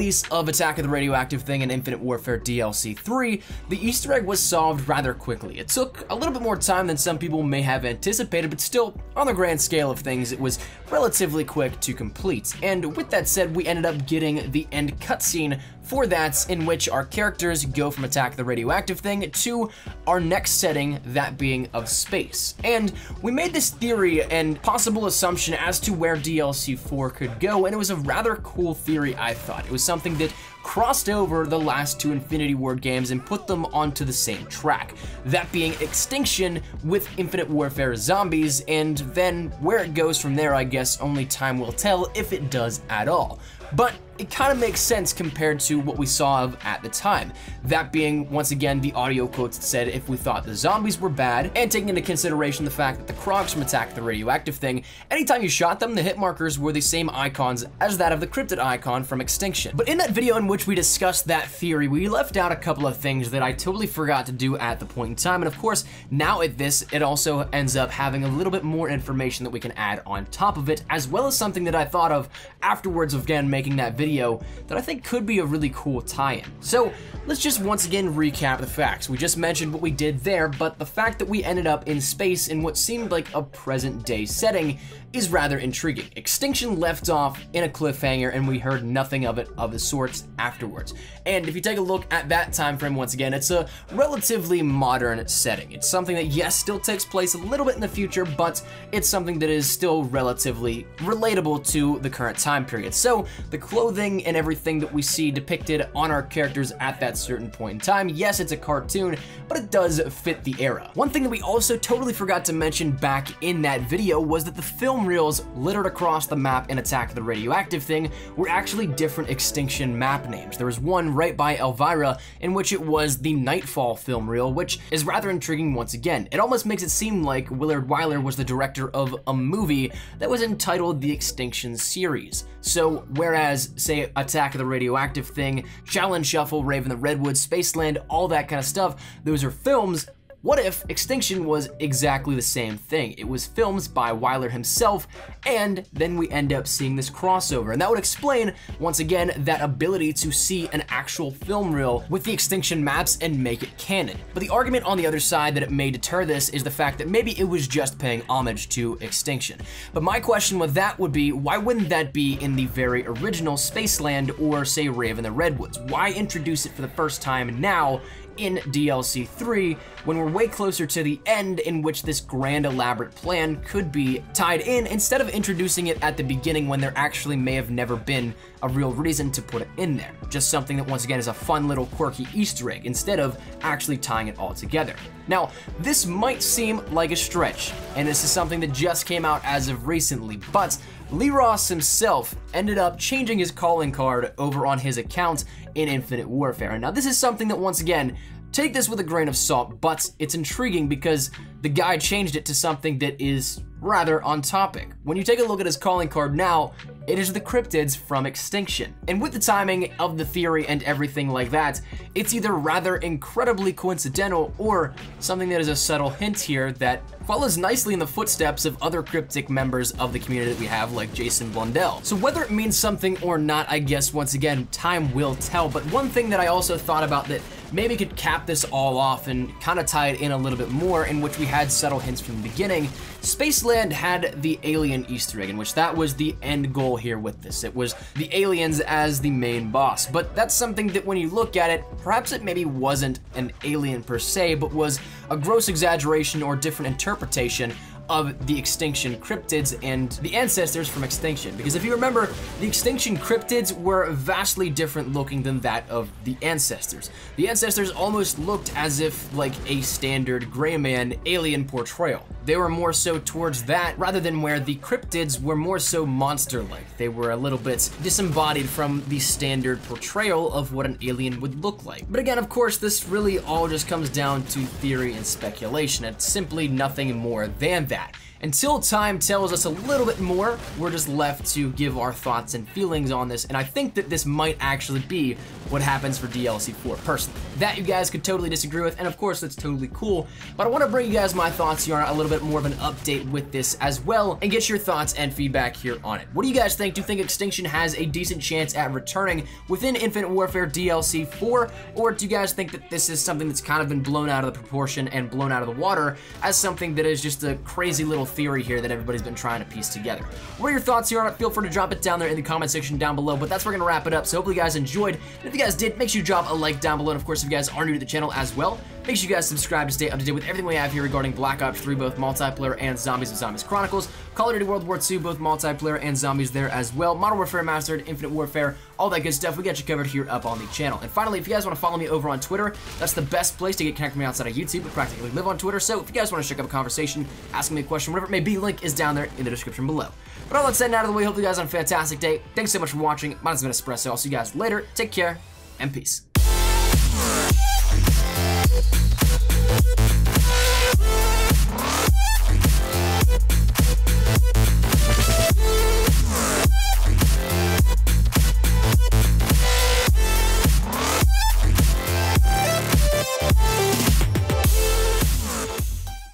release of Attack of the Radioactive Thing and Infinite Warfare DLC 3, the Easter egg was solved rather quickly. It took a little bit more time than some people may have anticipated, but still, on the grand scale of things, it was relatively quick to complete. And with that said, we ended up getting the end cutscene for that, in which our characters go from Attack of the Radioactive Thing to our next setting, that being of space. And we made this theory and possible assumption as to where DLC 4 could go, and it was a rather cool theory, I thought. It was something that crossed over the last two Infinity Ward games and put them onto the same track. That being Extinction with Infinite Warfare Zombies, and then where it goes from there, I guess only time will tell, if it does at all. But it kind of makes sense compared to what we saw of at the time. That being, once again, the audio quotes that said if we thought the zombies were bad, and taking into consideration the fact that the Krogs from Attack of the Radioactive Thing, anytime you shot them, the hit markers were the same icons as that of the cryptid icon from Extinction. But in that video in which we discussed that theory, we left out a couple of things that I totally forgot to do at the point in time, and of course, now at this, it also ends up having a little bit more information that we can add on top of it, as well as something that I thought of afterwards of, again, making that video that I think could be a really cool tie-in. So let's just once again recap the facts. We just mentioned what we did there, but the fact that we ended up in space in what seemed like a present day setting is rather intriguing. Extinction left off in a cliffhanger and we heard nothing of it of the sorts afterwards. And if you take a look at that time frame once again, it's a relatively modern setting. It's something that, yes, still takes place a little bit in the future, but it's something that is still relatively relatable to the current time period. So the clothing and everything that we see depicted on our characters at that certain point in time, yes, it's a cartoon, but it does fit the era. One thing that we also totally forgot to mention back in that video was that the film reels littered across the map in Attack of the Radioactive Thing were actually different Extinction map names. There was one right by Elvira in which it was the Nightfall film reel, which is rather intriguing once again. It almost makes it seem like Willard Wyler was the director of a movie that was entitled The Extinction series. So whereas, say, Attack of the Radioactive Thing, Challenge Shuffle, Raven the Redwoods, Spaceland, all that kind of stuff, those are films, what if Extinction was exactly the same thing? It was films by Wyler himself, and then we end up seeing this crossover. And that would explain, once again, that ability to see an actual film reel with the Extinction maps and make it canon. But the argument on the other side that it may deter this is the fact that maybe it was just paying homage to Extinction. But my question with that would be, why wouldn't that be in the very original Spaceland or, say, Raven the Redwoods? Why introduce it for the first time now in DLC 3 when we're way closer to the end in which this grand elaborate plan could be tied in, instead of introducing it at the beginning when there actually may have never been a real reason to put it in there. Just something that once again is a fun little quirky Easter egg instead of actually tying it all together. Now, this might seem like a stretch, and this is something that just came out as of recently, but Lee Ross himself ended up changing his calling card over on his account in Infinite Warfare. And now this is something that, once again, take this with a grain of salt, but it's intriguing because the guy changed it to something that is rather on topic. When you take a look at his calling card now, it is the cryptids from Extinction. And with the timing of the theory and everything like that, it's either rather incredibly coincidental or something that is a subtle hint here that follows nicely in the footsteps of other cryptic members of the community that we have, like Jason Blundell. So whether it means something or not, I guess once again, time will tell. But one thing that I also thought about that maybe could cap this all off and kind of tie it in a little bit more, in which we had subtle hints from the beginning. Spaceland had the alien Easter egg, in which that was the end goal here with this. It was the aliens as the main boss, but that's something that when you look at it, perhaps it maybe wasn't an alien per se, but was a gross exaggeration or different interpretation of the Extinction cryptids and the ancestors from Extinction. Because if you remember, the Extinction cryptids were vastly different looking than that of the ancestors. The ancestors almost looked as if like a standard gray man alien portrayal. They were more so towards that rather than where the cryptids were more so monster-like. They were a little bit disembodied from the standard portrayal of what an alien would look like. But again, of course, this really all just comes down to theory and speculation. It's simply nothing more than that. Until time tells us a little bit more, we're just left to give our thoughts and feelings on this, and I think that this might actually be what happens for DLC 4 personally. That you guys could totally disagree with, and of course that's totally cool, but I want to bring you guys my thoughts here on a little bit more of an update with this as well, and get your thoughts and feedback here on it. What do you guys think? Do you think Extinction has a decent chance at returning within Infinite Warfare DLC 4, or do you guys think that this is something that's kind of been blown out of the proportion and blown out of the water as something that is just a crazy little theory here that everybody's been trying to piece together? What are your thoughts here on it? Feel free to drop it down there in the comment section down below, but that's where we're gonna wrap it up, so hopefully you guys enjoyed, and if you guys did, make sure you drop a like down below, and of course if you guys are new to the channel as well, make sure you guys subscribe to stay up to date with everything we have here regarding Black Ops 3, both multiplayer and Zombies and Zombies Chronicles, Call of Duty World War II, both multiplayer and zombies there as well, Modern Warfare Mastered, Infinite Warfare, all that good stuff. We got you covered here up on the channel. And finally, if you guys want to follow me over on Twitter, that's the best place to get connected with me outside of YouTube. We practically live on Twitter, so if you guys want to check up a conversation, ask me a question, whatever it may be, link is down there in the description below. But all that said and out of the way, hope you guys have a fantastic day. Thanks so much for watching. Mine's been Espresso. I'll see you guys later. Take care, and peace.